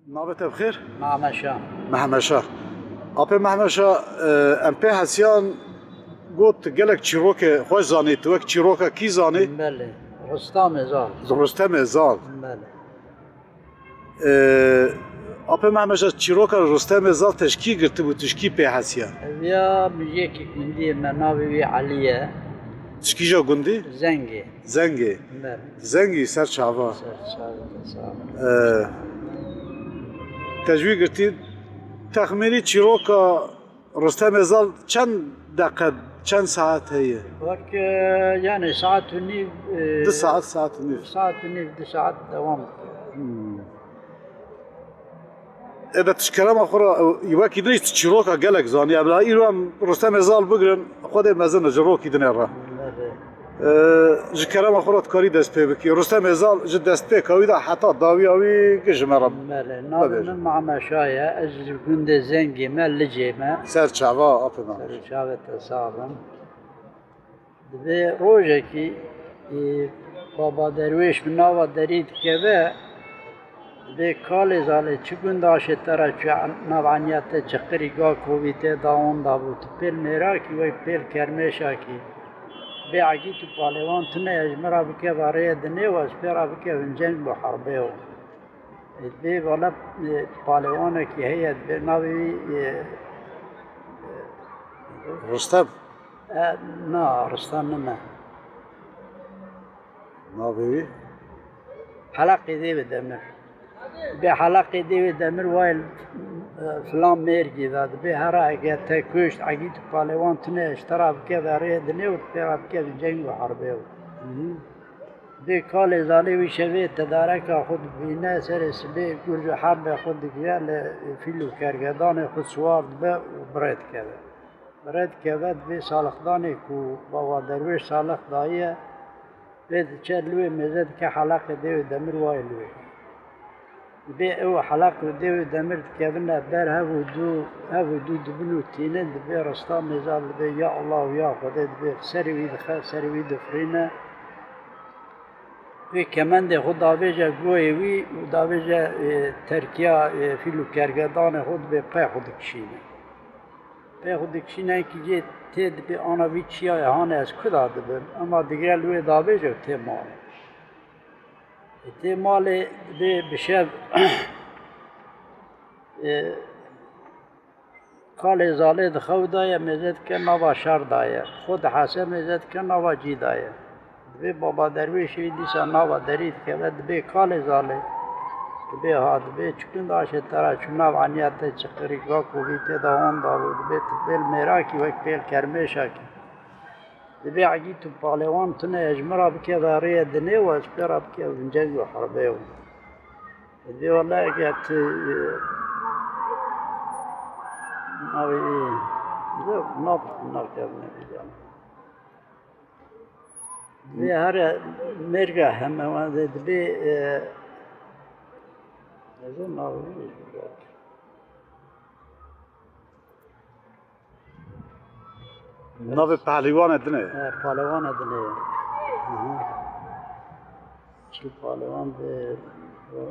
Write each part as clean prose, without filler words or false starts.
نابت بخیر؟ محمد شاه. محمد شاه. آپی محمد شاه امپی هسیان گوت گلک چیروک خوش زانی تو یک چیروک کی زانی؟ بله. رستم زال. رستم زال. بله. آپی محمد شاه چیروک رستم زال تشکی گرفته بود تشکی پی هسیان. بیا میگه گندی مناوی علیه. تشکی جا گندی؟ زنگی. زنگی. بله. زنگی سر چاوا. سر چاوا. تجویز گرفتی تخمینی چیروک رستم زال چند دقیقه چند ساعت هیه؟ وقت yani saat و نیف. 2 ساعت ساعت و نصف. ساعت و نیف 2 ساعت دوام. اذا تشكرم اخرى يواكي دريش تشيروكا قالك زاني ابلا ايرام رستم زال بقرن خود مزن جروكي دنيرا جكرم اخرى تكاري دست بك رستم زال جد دست بك ويدا حتى داوي اوي قجمرا بله نادم مع مشايا از گند زنگی ما لجيما سر چاوا اپما سر چاوا تصابم به روزه کی بابا درویش مناوا درید که به کال زاله چگون داشت ترا چه نوانیت چقری گا کویت داون دابوت پل میراکی و پل کرمشا کی به عگی تو پالوان تنه اجمرا بکه واره دنه و اسپرا بکه ونجنگ بحربه و به والا پالوان کی هیت به نوی رستم نه رستم نه ناوي حلقه دی بدمر به حلقه دی دمر وایل فلان مرگی داد به هر اگه تکوشت اگه تو پالوان تنه اشتراف که داره دنه و پیراب که جنگ و حربه و به کال زالی و شوی تدارک خود بینه سر سبه گرج حرب خود گیال فیلو کرگدان خود سوارد به و برد کرد برد کرد به سالخدانی کو بابا درویش سالخ دایه به چه لوی مزد که حلقه دیو دمر وایلوی به او حلقه دیو دمر که بنا بر هفو دو دبلو تینه به رستم مزال به یا الله و یا خدا به سروی دخل سروی دفرینه به کمند خود داویجا گوی وی و داویجا ترکیه فیلو کرگدان خود به پای خود کشینه به خود کشینه که جه تید به آنا وی چیای هانه از کدا دبن اما دیگر لوی داویجا تی ماله تی ماله به بشب کال زاله دخو دایه مزد که نوا شر دایه خود حسن مزد که نوا جی دایه به بابا درویشی دیسا نوا درید که به کال زاله به هاد به چکن داشت ترا چون نوانیت چقری گا کوبیت داون داود به تبل میراکی و پیل کرمشا کی به عگی تو پالوان تنه اجمرا بکه داره دنه و اسپرا بکه ونجنگ و حربه و به والله اگه نوی نکرد نمیدونم به هر مرگه همه وانده به نزد ناوی ناوي پهلوان دنه پالوان دنه چی پالوان به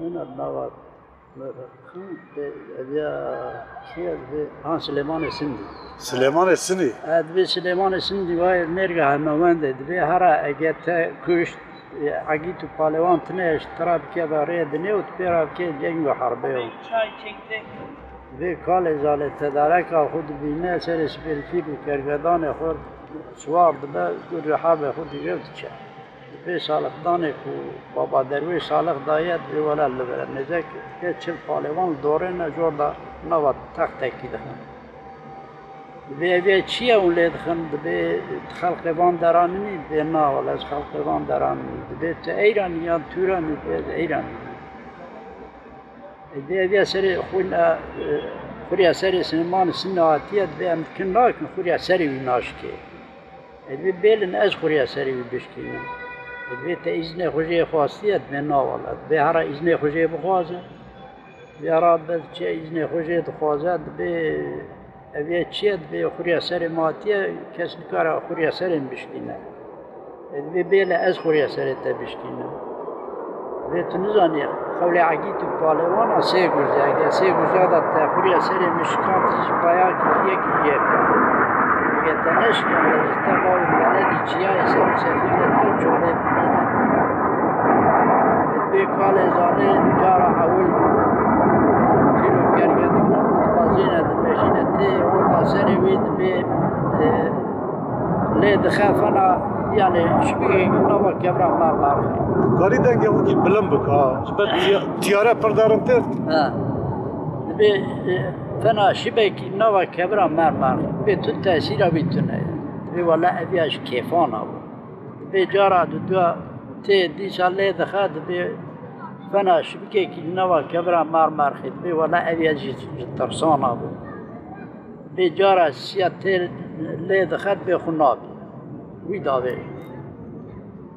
این نوا به بیا کیه به سلیمان سندی سليمان السني به سلیمان سندی وای مرگه همه وانده به هر اگه تا کشت اگه تو پالوان تنه اشتراف که داره دنه و پیراب که جنگ و حربه و به کال زاله تدارک خود بینه سر سپرفیل و کرگدان خود سوارد به گرج حرب خود گرفت چه به سالخدان کو بابا درویش سالخ دایت به ولا لبره نزک که چه پالوان دوره نجور دا نوا تک تکی دخن به چیه اون لید خند به خلق وان درانی به نا ولا از خلق وان درانی به تا ایرانیان تورانی به ایرانی به سری خوری سری سلمان سناتیت به امکان نکن خوری سری ویناش که به بیلن از خوری سری وی بشکنیم به تا ایزن خوشی خواستیت به ناولد به هر ایزن خوشی بخوازه به هر به چه ایزن خوشی بخوازد به اوی چیت به خوری سری ماتیه کسی کار خوری سری بشکنه به بیل از خوری سری تا بشکنه به تو نزانی خولی عگیت و پالوان سه گوزه اگه سه گوزه داد تخوری سری مشکان تیش بایا که یک اگه تنش کنده جسته باید بلدی چیای سر سفیانه تل چوله بینه ادبی کال ازاله جارا اول فیلو کرگدانه خود بازینه دمشینه تی و سری وید بی لید خافنا yani şüpheye nova kevra mar. Kari denge o ki bilim bik ha. Ben tiyare perdarın ter. Ha. Be fena şüpheki nova kevra mar. Be tu tesira bitune. Be valla eviyaş kefana bu. Be cara du te disalle de khad be fena şüpheki nova kevra mar. Be valla eviyaş tarsana bu. Be cara siyatel le de khad be khunab.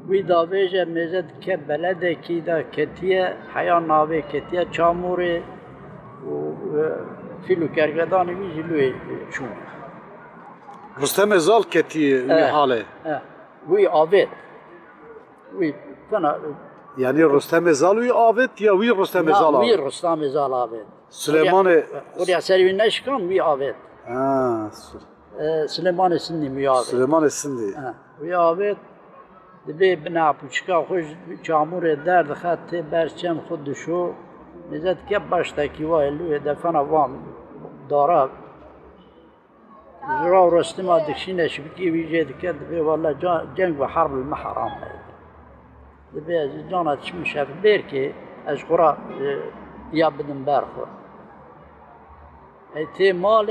وی داویجه میزد که بلده کی دا کتیه حیا ناوی کتیه چاموره و فیلو کرگدانی وی جلوی چون Rüstem Ezal keti wî hale. Wî avêt. Wî fena Yani Rüstem Ezal wî avêt ya wî Rüstem Ezal avêt? Wî Rüstem Ezal avêt. Süleymanê Oraya serî neşkan wî avêt. Ha. Süleymanê Sindî wî avêt. Süleymanê Sindî. Wî avêt دبی بنا پوچکا خوش چامور در دخت تی برچم خود شو نزد که باش تکیوای لوی دفنا وام دارا جرا رستم دکشینش بکی ویجه دکت دبی والا جنگ و حرب المحرام دبی از جانت چی میشه بیر که از خورا یا بدن برخو تی مال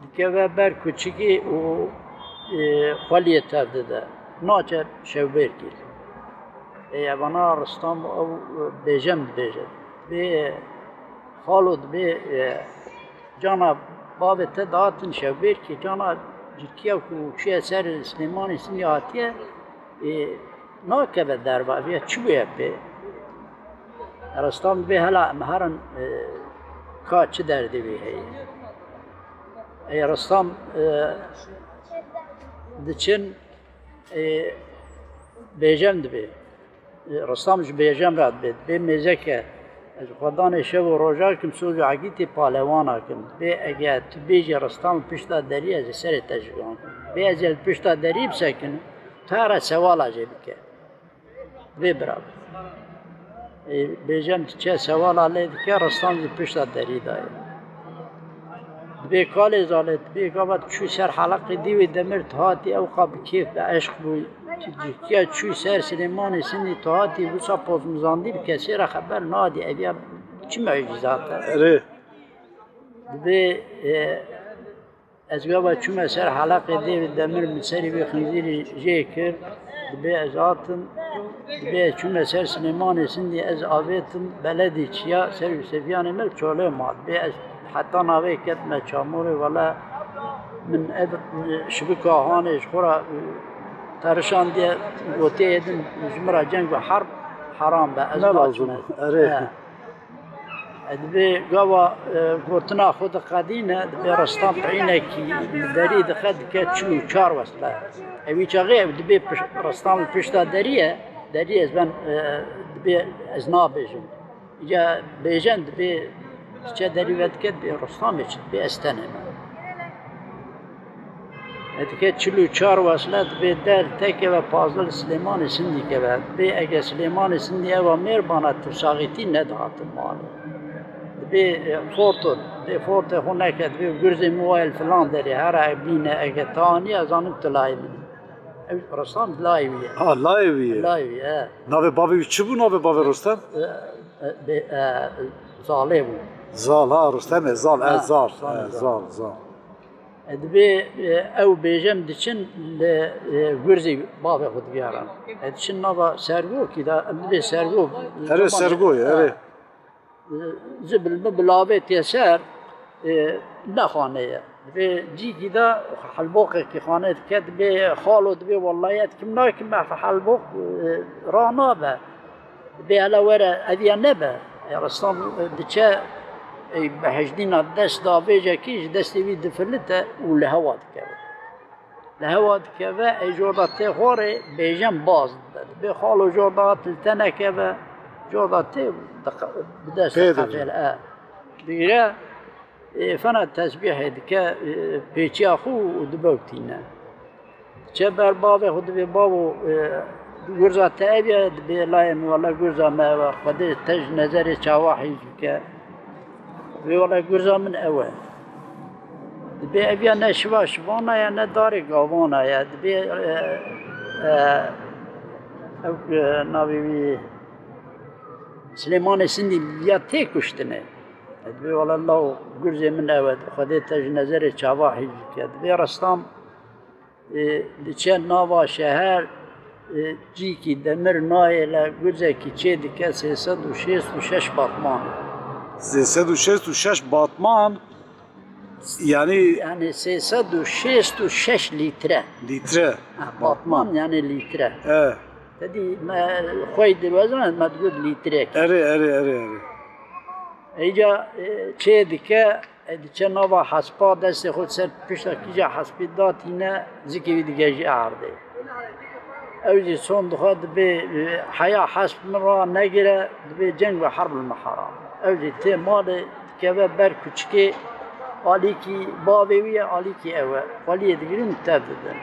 دکه و بر کوچیکی و خالیه ترده ده ناچه شوبر کل ایوانا رستم او بیجم بیجد بی خالد بی جانا باب تداتن شوبر کی جانا جکیه کو چه سر سلیمانی سنیاتیه ناکه به دربا بی چوبه بی رستم بی هلا مهرن کاچ درده بی هی رستم دچن بیجم دبی رستمش بیجم راد بید بی میزکه از خدان شب و روزا کم سوزو عگیتی پالوانا کم بی اگه تو بیجی رستم پشتا دری از سر تشگان کم بی از پشتا دری بسکن تا را سوال عجب که بی براب بیجم چه سوال آلید که رستم پشتا دری داید بی کالی زالت بی کابت چوی سر حلقی دیوی دمر تهاتی او قاب کیف به عشق بوی که چوی سر سلیمانی سنی تهاتی بوسا پوز مزاندی بی کسی را خبر نادی اویا چی معجزاته اره بی از کابت چوی سر حلقی دیوی دمر مسری بی خنزیری جه کرد بی از آتن بی چوی سر سلیمانی سنی از آویتن بلدی چیا سر یوسفیانی ملک چوله ماد بی از حتی ناوی کت ما چاموری ولی من شبکه هانش خورا ترشان دیه گوته ایدن جمرا جنگ و حرب حرام به از لازم اره دبی گاوا گورتنا خود قدینه دبی رستم عینه کی دری دخد که چو چار وصله اوی چاقی دبی رستم پشتا دریه دری از من دبی از نابیجم یا بیجن دبی چه دریوت کرد به رستم چید به استنه اتکه چلو چار وصلت به در تکه و پازل سلیمان سندی که به اگه سلیمان سندی او میرباند تو ساقیتی ندهات ماله به فورت خونه کرد به گرز موایل فلان داری هر بینه اگه تانی از آنم تلایی منی رستم لایویه ها لایویه لایویه ناوی باوی چی بو ناوی باوی رستم؟ زاله بود زال ها رستم زال زال زال دبی او بیجم دچن گرزی باب خود بیارن دچن نوا سرگو کی دا دبی سرگو اره سرگوی اره زبل بلاوه تیسر نخانه دبی جی کی دا حلبوق کی خانه کد به خالو دبی والله کم ناکم ما حلبوق رانا به دبی علا وره ادیا نبه رستم دچه به هجدین دست داویجه کیش دستی وی دفلته و لهوا دکه لهوا دکه و ای جوردات خوره بیجم باز داد به خالو جوردات تلتنه که و جوداتي بدأت Peydir. قفل بيرا فانا تسبيح هذيك بيتي اخو ودبوتينا شبر بابا خد بابو جرزا تابيا بلاين ولا جرزا ما قد تج نظري شواحي ك ولا جرزا من اول بأبيا نشوا شوانا يا نداري قوانا يا بي او نبي سليمان سندي بيا تيكشتنه دبي والله الله جرزي من اول خديت تج نظري شواحي ك دبي رستم لچن نوا شهر جی کی دمر نایل گرزه کی چه دیگه 366 باتمان 366 باتمان yani 366 litre litre باتمان yani litre evet dedi ما خوی دروازه ما تقول litre eri ایجا چه دیگه چه نوا حسبا دست خود سر پشت کیجا حسبی داتی نه زکی دیگه جی عرده اوزی son دخواد به حیا حسب من را نگیره به جنگ و حرب المحرام اوزی تی مال که بر کچکی آلی کی باویه آلی کی اوه آلی دیگرین تبدیدن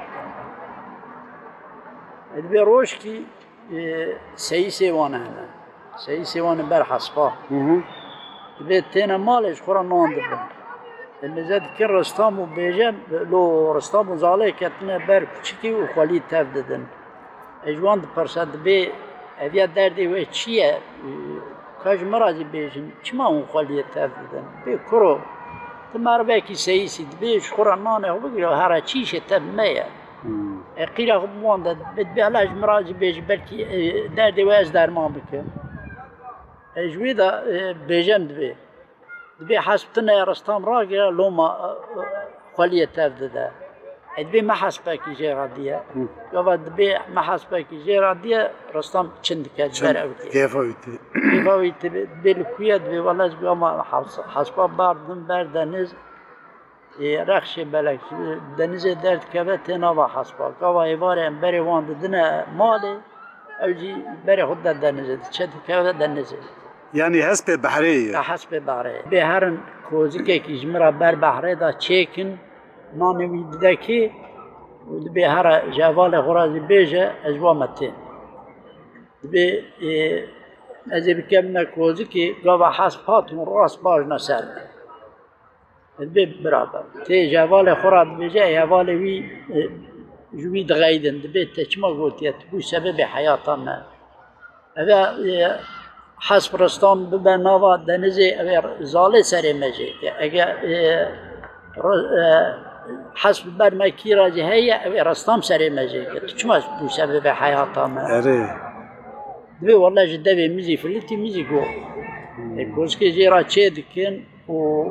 به روش کی سیوانه هنه سیوانه بر حسبا به تینا مالش خورا ناندردن المزاد كن رستام وبيجم لو رستام وزالي كتنا بر كشكي وخالي تفددن اجوان برسد بي افيا دردي وچيه كاج مرازي بيجن چما اون خالي تفددن بي كرو تمار باكي سيسي بي شخورا نانه هو بگيرو هرا چيشه تبميه قيرا خبوان ده بي علاج مرازي بيج بلكي دردي واز درمان بكن اجوي ده بيجم دبي دبي حسبتنا يا رستام راجع لو ما خليه تفدده دبي ما حسبك جيراديه قبل دبي ما حسبك جيراديه رستام چندك جبروتي كيف اوتي كيف اوتي بالكويت دبي والله ما حسبا باردن بردنز رخش بلك دنز درد كبت نوا حسبا قوا ايوارن بري واند دنا مالي اوجي بري خد دنز چت كبت دنز yani hesbe bahriye حسب بحره به هرن کوزیکه که جمرا بر بحره دا چیکن نانوید دکی به هر جوال خرازی بیجه اجوامتی به از بکم کوزیکه گاوا حسب هاتون راست باج نسر به برابر تی جوال خراد بیجه جوال وی جوی دغیدن به تچما گوتیت بو سبب حیاتنا اذا حسب رستم به نوا دنیزی زاله سری مجی اگر حسب بر مکی راجی هیا رستم سری مجی تو چما بو سبب حیاتم eri دوی والله جده به میزی فلیتی میزی گو کوز که جیرا چه دکن و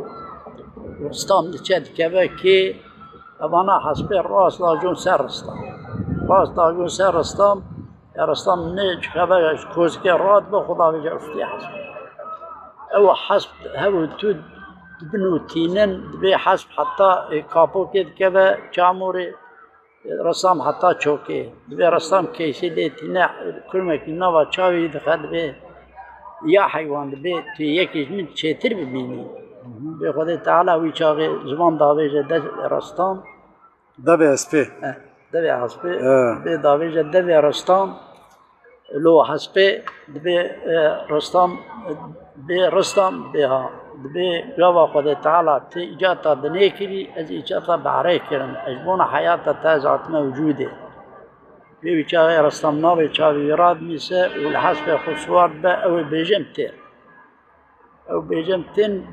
رستم چه دکه که اوانا حسب راست لاجون سر رستم راست لاجون سر رستم رستم نه خبرش کوز که راد به خدا وجه افتی حسب او حسب هو تو بنو تینن به حسب حتی کاپو کد که به چاموری رستم حتی چوکه به رستم کیسی لیتینه کرمکی نوا چاوی دخد به یا حیوان به تو یکیش من چیتر ببینی به خدا تعالی وی چاقی زمان داویجه دست رستم da hesbe دبی حسبه به داویجه دبی رستم لو حسبه دبی رستم به رستم به ها دبی جوا خدا تعالی تی ایجاد دنیا کری از ایجاد بحره کرن اجبون حیات تازات موجوده به بیچاره رستم نابی چاوی راد میشه و الحسب خسوار به او بیجمته او بیجمتن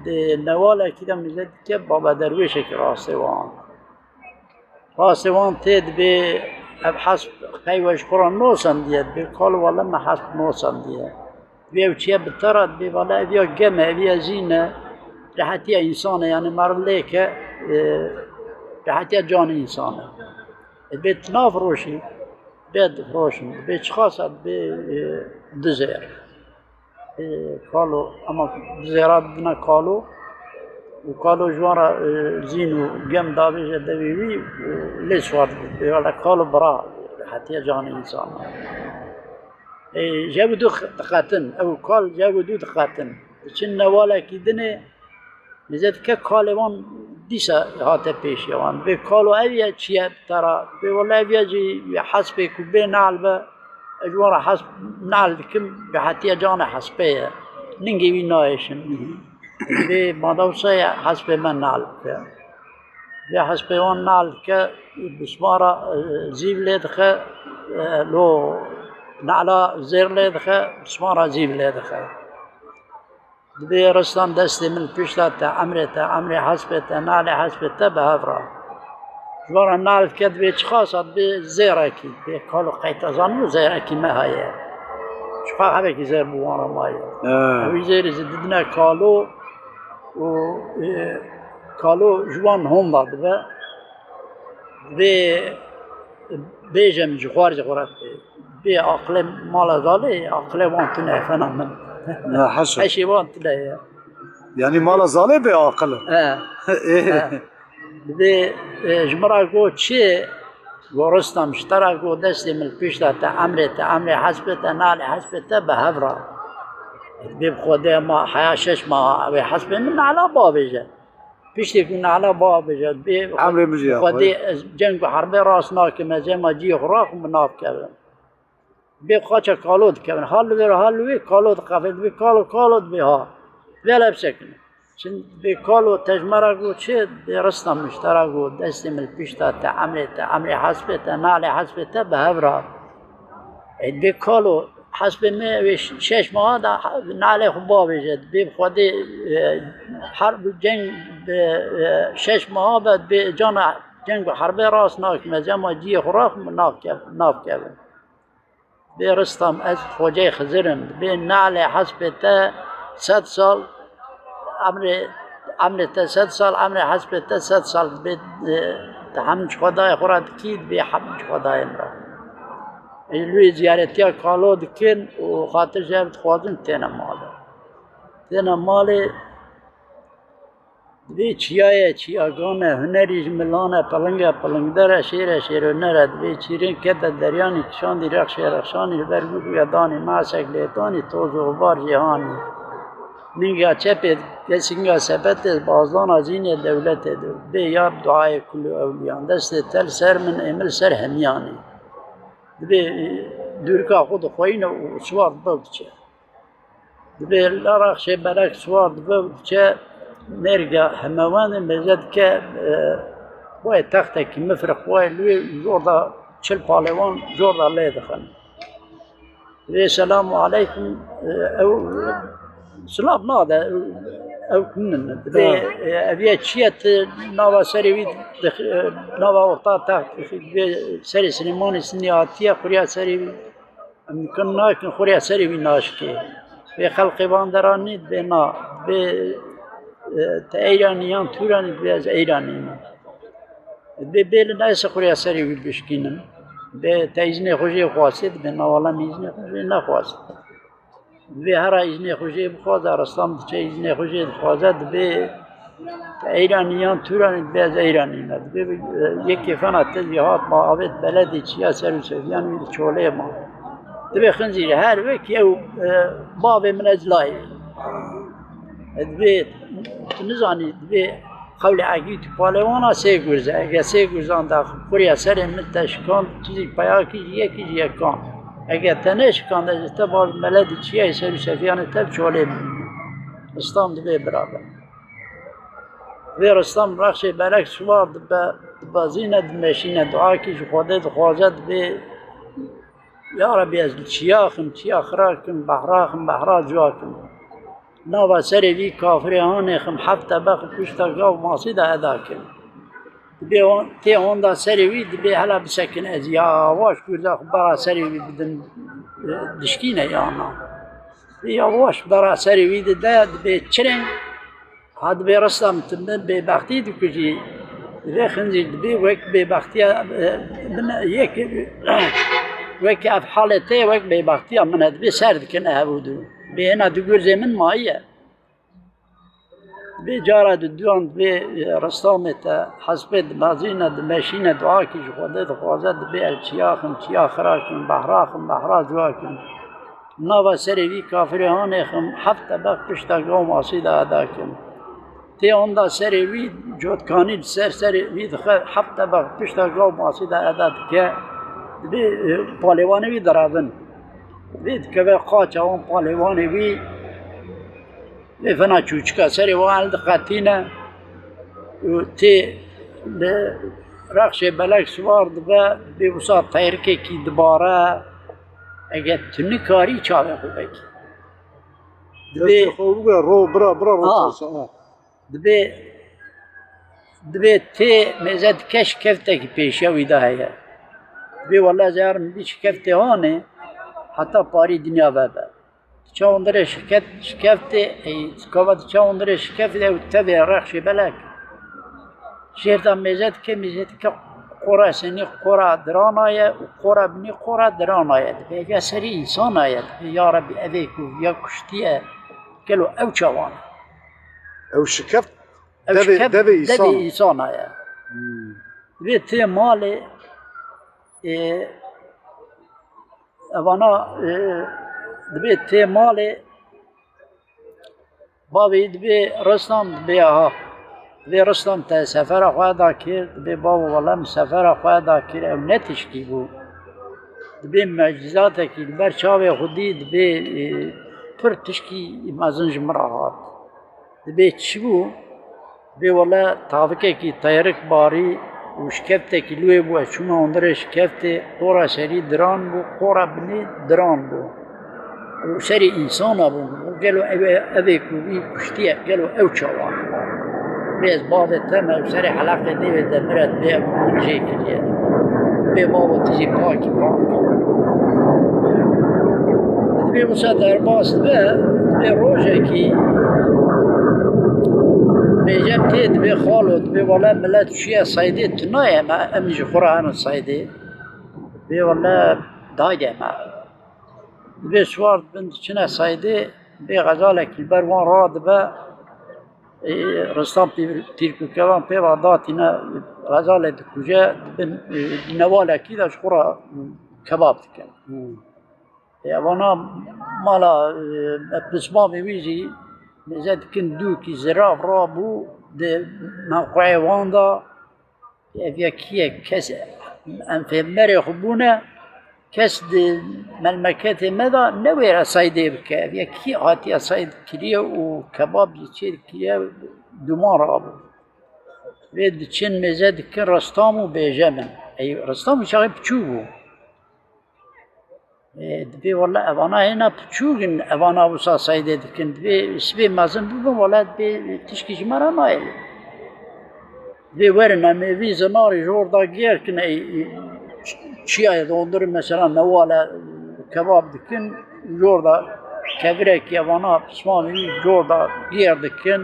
نواله کدام میزد که بابا درویش که راسوان تید به حسب قیوش قرآن نوسن دید به کال والا ما حسب نوسن دید بیو چیه بترد بی والا بیا گمه بیا زینه راحتی انسانه یعنی مرله که راحتی جان انسانه بیت ناف روشی بید روشن بیت خاصت بی دزیر کالو اما دزیرات بنا کالو و کالو جوارا زینو گم دابیجه دویوی لیش وارد ولی کالو برا حتی جان انسان جابوا دو دقاتن او کال جابوا دو دقاتن چن نواله کی دنه نزد که کالوان دیسا هاته پیشیوان به کالو اویا چیه ترا به ولی اویا جی حسب کوبه نعل به اجوار حسب نعل کم به حتی جان حسبه ننگی وی نایشن به مادوسه حسب من نعل که به حسب وان نعل که بسمارا زیب لیدخه لو نعلا زیر لیدخه بسمارا زیب لیدخه به رستم دستی من پیشتا عمر حسبت نعل حسبت به هفرا جوارا نعل کد به چخاصت به زیرکی به کالو قیتازان و زیرکی مهایه چخوا همه که زیر بوارا مایه اوی زیر زددنا کالو جوان هم داد به بیجم جخوار جغورت به عقل مال زاله عقل وانتونه فنامن نه حشر حشیوان تله یعنی مال زاله به عاقله به جمرا گو چه گورستم اشترا گو دستی من پیشتا تا عمر حسبت نال حسبت به هفرا به خدا ما حیاشش ما به حسب من علا بابجه پیشتی کن علا بابجه به عمر مجیه خدا جنگ و حرب راست ناکم از ما جی خراق مناف کردن به خاطر کالود کردن حال کالود قفل به کالود به ها ولی بسکن چون به کالو تجمره گو چه رستم مشترا گو دستی من پیشتا تا عمر حسبت نال حسبت به هفرا به کالو حسب ما شش ماه دا نال خوبا بجد به خود حرب جنگ شش ماه بعد به جان جنگ حرب راست ناک مزما جی خراق ناف کرد به رستم از خوجه خزرم به نال حسب تا 100 سال عمر تا 100 سال عمر حسب تا 100 سال به همچ خدای خورد کید به همچ خدای امرا لوی زیارتی کالود کن و خاطر جابت خوازن تینا ماله دی چیاگانه هنریج ملانه پلنگدر شیر نرد دی چیرین کت دریانی کشاندی رخشانی برگوش یادانی معسک لیتانی توز و غبار جهانی نینگا چپید کسینگا سبت بازدان ازین دولت دو به یار دعای کل اولیان دست تل سر من امل سر همیانی به دورکا خود خوین و سوار بود چه به لرخش برک سوار بود چه مرگا هموان مزد که وای تخته که مفرق وای لوی جوردا چل پالوان جوردا لیدخن به سلام علیکم او سلام ناده او کنن به اویا چیت نوا سریوید نوا ورطا تخت به سری سلیمانی سنیاتیه خوریا سریوید امکن ناکن خوریا سریوید ناشکی به خلقی باندرانید به نا به تا ایرانیان تورانید به از ایرانیان به بیل نایس خوریا سریوید بشکینم به تا ایزن خوشی خواستید به نوالا ایزن خوشی نخواست به هر ایزن خوشی بخواست رستم چه ایزن خوشی بخواست به ایرانیان تورانید به از ایرانیان به یکی فنا تزیحات ما آبید بلدی چیا سر و سفیان وید چوله ما به خنزیر هر وکی او باب من از لای به نزانید به قول عقید پالوانا سه گرزه اگه سه گرزان دا خوری سر متشکان چیزی پیا کیجی یکان اگه تنش کان دا تبال ملدی چیه سر و سفیان تب چوله رستم به برابر به رستم رخش برک سوار با زینت مشینه دعا کیش خودت خوازد به یا ربی از چیاخم چیاخراکم بحرا جواکم نوا سری وی کافری هانخم هفته بخ پشتا گاو ماسی دا ادا کن به تی هوندا سری وی به حالا بسکن از یا واش کرده خب برا سری وی بدن دشکینه یا نا یا واش برا سری وی ده به چرنگ هاد به رستم تمن به بختی دو کجی به خنزیر به وک به بختی یک وک اف حالته وک به بختی من به سرد کنه هودو به اینا دو گرزه من مایه به جارا دوان به رستم تا حسبت مازینا ماشینه دعا کی خودت خوازد به چیاخم چیاخراکم بحرا جواکم نوا سری وی کافری هانه خم هفته بق پشتا گام آسید ادا کن تی آندا سری وی جود کانی سری وی دخل هفته بق پشتا گام آسید ادا که به پالیوانی وی درازن وید که به قاچه آن پالیوانی وی به فنا چوچکا سری وان دقتینه تی به رخش بلک سوارد به وسط تیرکه کی دوباره اگر تنی کاری چاوه خوبه کی دست خوب رو برا دبی تی مزد کش کفته کی پیشه ویده هیا دبی والله زیارم بیش کفته هانه حتی پاری دنیا بابا چه اندره شکفته کاوت چه اندره شکفته و تبی رخش بلک شیرتان مزد که قرا سنی قرا درانایه و قرا بنی قرا درانایه به سری انسان آید یا ربی اویکو یا کشتیه کلو او چوانه او شکفت دبی انسان آید به تی مال اوانا دبی تی مال بابی دبی رستم دبی ها به رستم تا سفر خواهد کرد به بابا والله سفر خواهد کرد او نتشکی بود به معجزات کی بر چاوه خودی به پر تشکی مازنج مراحت به چی بود به والله تافکه کی تیرک باری و شکفته کی لوی بود چون اندر شکفته قرا سری دران بود قرا بنی دران بود و سری انسان بود گلو اوی کوبی کشتیه گلو او چوان بیز بابه تمه سری حلقه دیوه دمرد به منجه کلیه به بابا تیزی پاکی به موسا درباست به روژه کی به جب تید به خالود به والا ملت چیه سایده تنایه ما امیج قرآن سایده به والا دایده ما به سوارد بند چنه سایده به غزاله که بروان راد به رستم تیرکوکوان پی واداتینا غزاله دکوجه نواله کی داشت خورا کباب دکن وانا مالا پسمامی ویزی نزد کن دو کی زراف را بو ده موقع واندا یکیه کس انفمری خوبونه کس ده ملمکت مدا نویر سایده بکه یکی آتی ساید کلیه و کباب چیر کلیه دومان را بو و چین مزد کن رستامو بیجمن ای رستامو چاقی پچو بو دبی والله اوانا هینا پچوگن اوانا وسا سایده دکن دبی سبی مازن ببن والله دبی تشکیش مرا نایل دبی ورن امی وی زناری جوردا گیر کن چیه دوندر مثلا نواله کباب دکن جوردا کبره کی اوانا پسمانی جوردا گیر دکن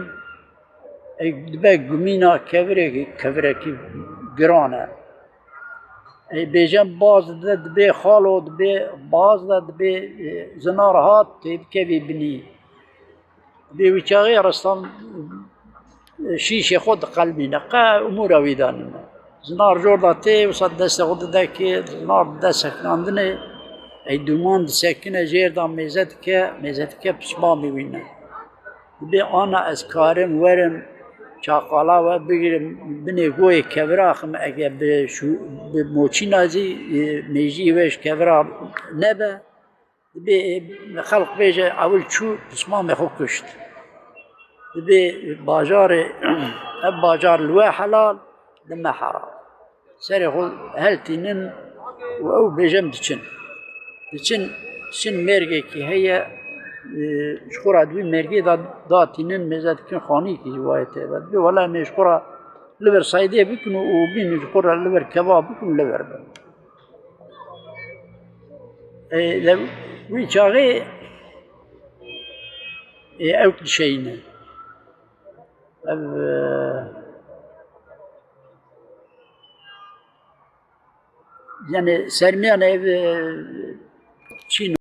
دبی گمینا کبره کی گرانه بیجم باز داد به خالو به باز داد به زنار هات تیب که بینی به ویچاری رستم شیشه خود قلبی نقه امور ویدانه زنار جور داته و صد دست خود دکی زنار دست کندنه ای دومان سکنه جیر دام میزد که پشما میبینه به آن از کارم ورم چاقالا و بگیرم بنی گوی کبراخم اگه به موچی نازی میجی وش کبرا نبه به خلق بیجه اول چو پسما میخو کشت به باجار لوه حلال دم حرام سری خود هلتینن و او بیجم دچن مرگه که هیا شکر دوی مرگی داتینن مزد کن خانی کی جوایته بعد به والا مشکورا لبر سایده بکنو و بین شکر لبر کباب بکن لبر بن وی چاقی اوت شینه یعنی سرمیان ev چین